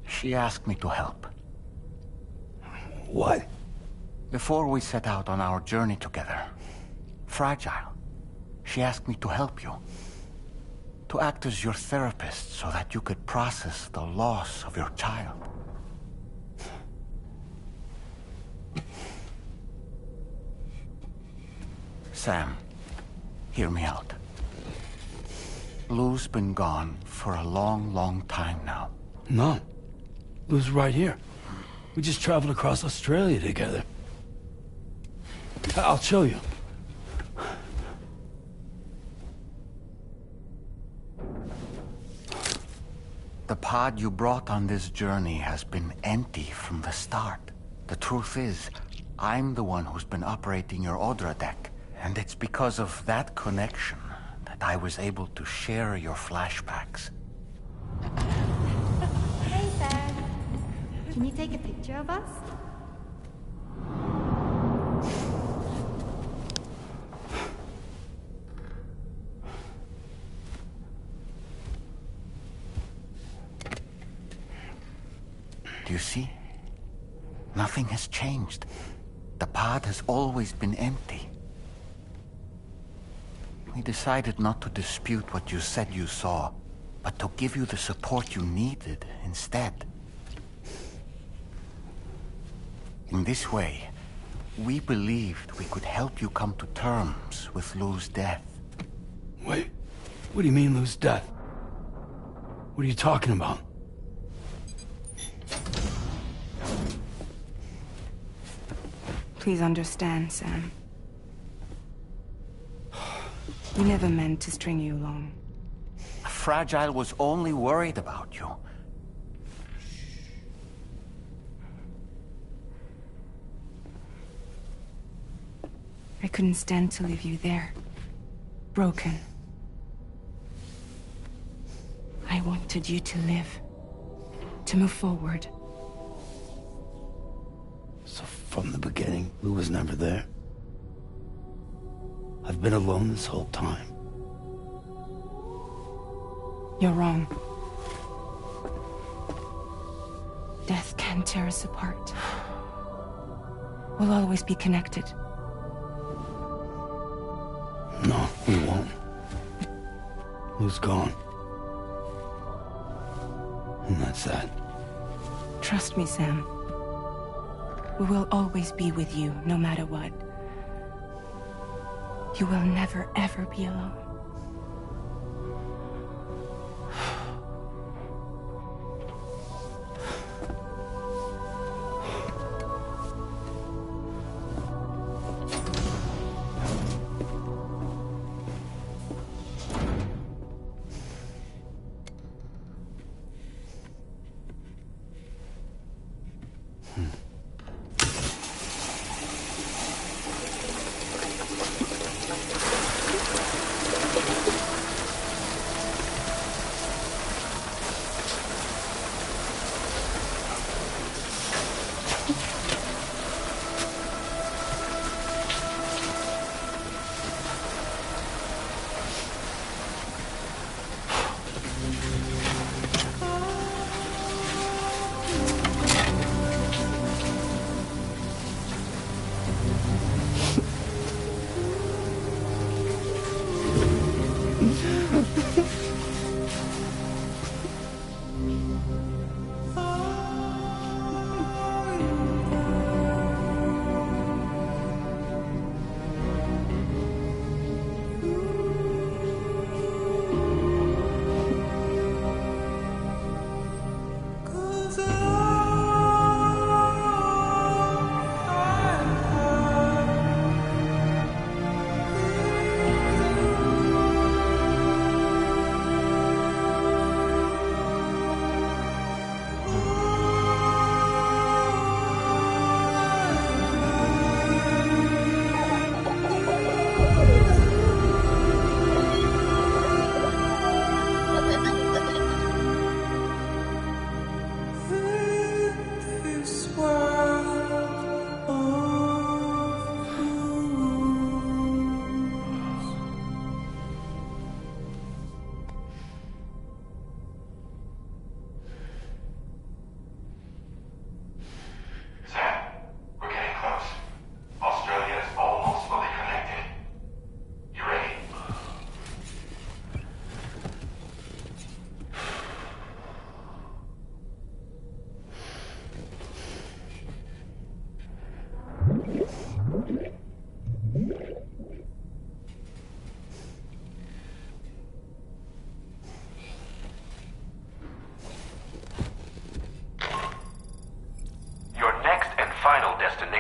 She asked me to help. What? Before we set out on our journey together, Fragile, she asked me to help you. To act as your therapist so that you could process the loss of your child. Sam, hear me out. Lou's been gone for a long, long time now. No. Lou's right here. We just traveled across Australia together. I'll show you. The pod you brought on this journey has been empty from the start. The truth is, I'm the one who's been operating your Odra deck. And it's because of that connection that I was able to share your flashbacks. Hey, Sam. Can you take a picture of us? Do you see? Nothing has changed. The pod has always been empty. We decided not to dispute what you said you saw, but to give you the support you needed instead. In this way, we believed we could help you come to terms with Lou's death. Wait, what do you mean Lou's death? What are you talking about? Please understand, Sam. We never meant to string you along. Fragile was only worried about you. I couldn't stand to leave you there. Broken. I wanted you to live. To move forward. So from the beginning, Lou was never there? I've been alone this whole time. You're wrong. Death can tear us apart. We'll always be connected. No, we won't. Lou's gone. And that's that. Trust me, Sam. We will always be with you, no matter what. You will never, ever be alone.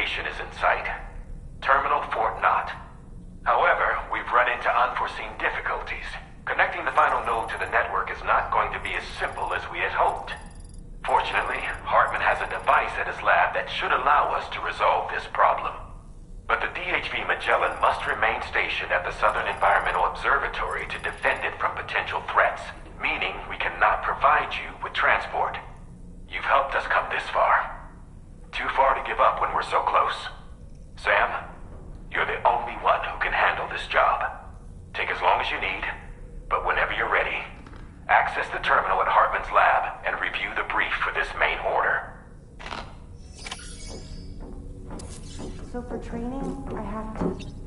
location is in sight. Terminal Fort Knott. However, we've run into unforeseen difficulties. Connecting the final node to the network is not going to be as simple as we had hoped. Fortunately, Hartman has a device at his lab that should allow us to resolve this problem. But the DHV Magellan must remain stationed at the Southern Environmental Observatory to defend it from potential threats, meaning we cannot provide you with transport. You've helped us come this far. Too far to give up when we're so close. Sam, you're the only one who can handle this job. Take as long as you need, but whenever you're ready, access the terminal at Hartman's lab and review the brief for this main order. So for training, I have to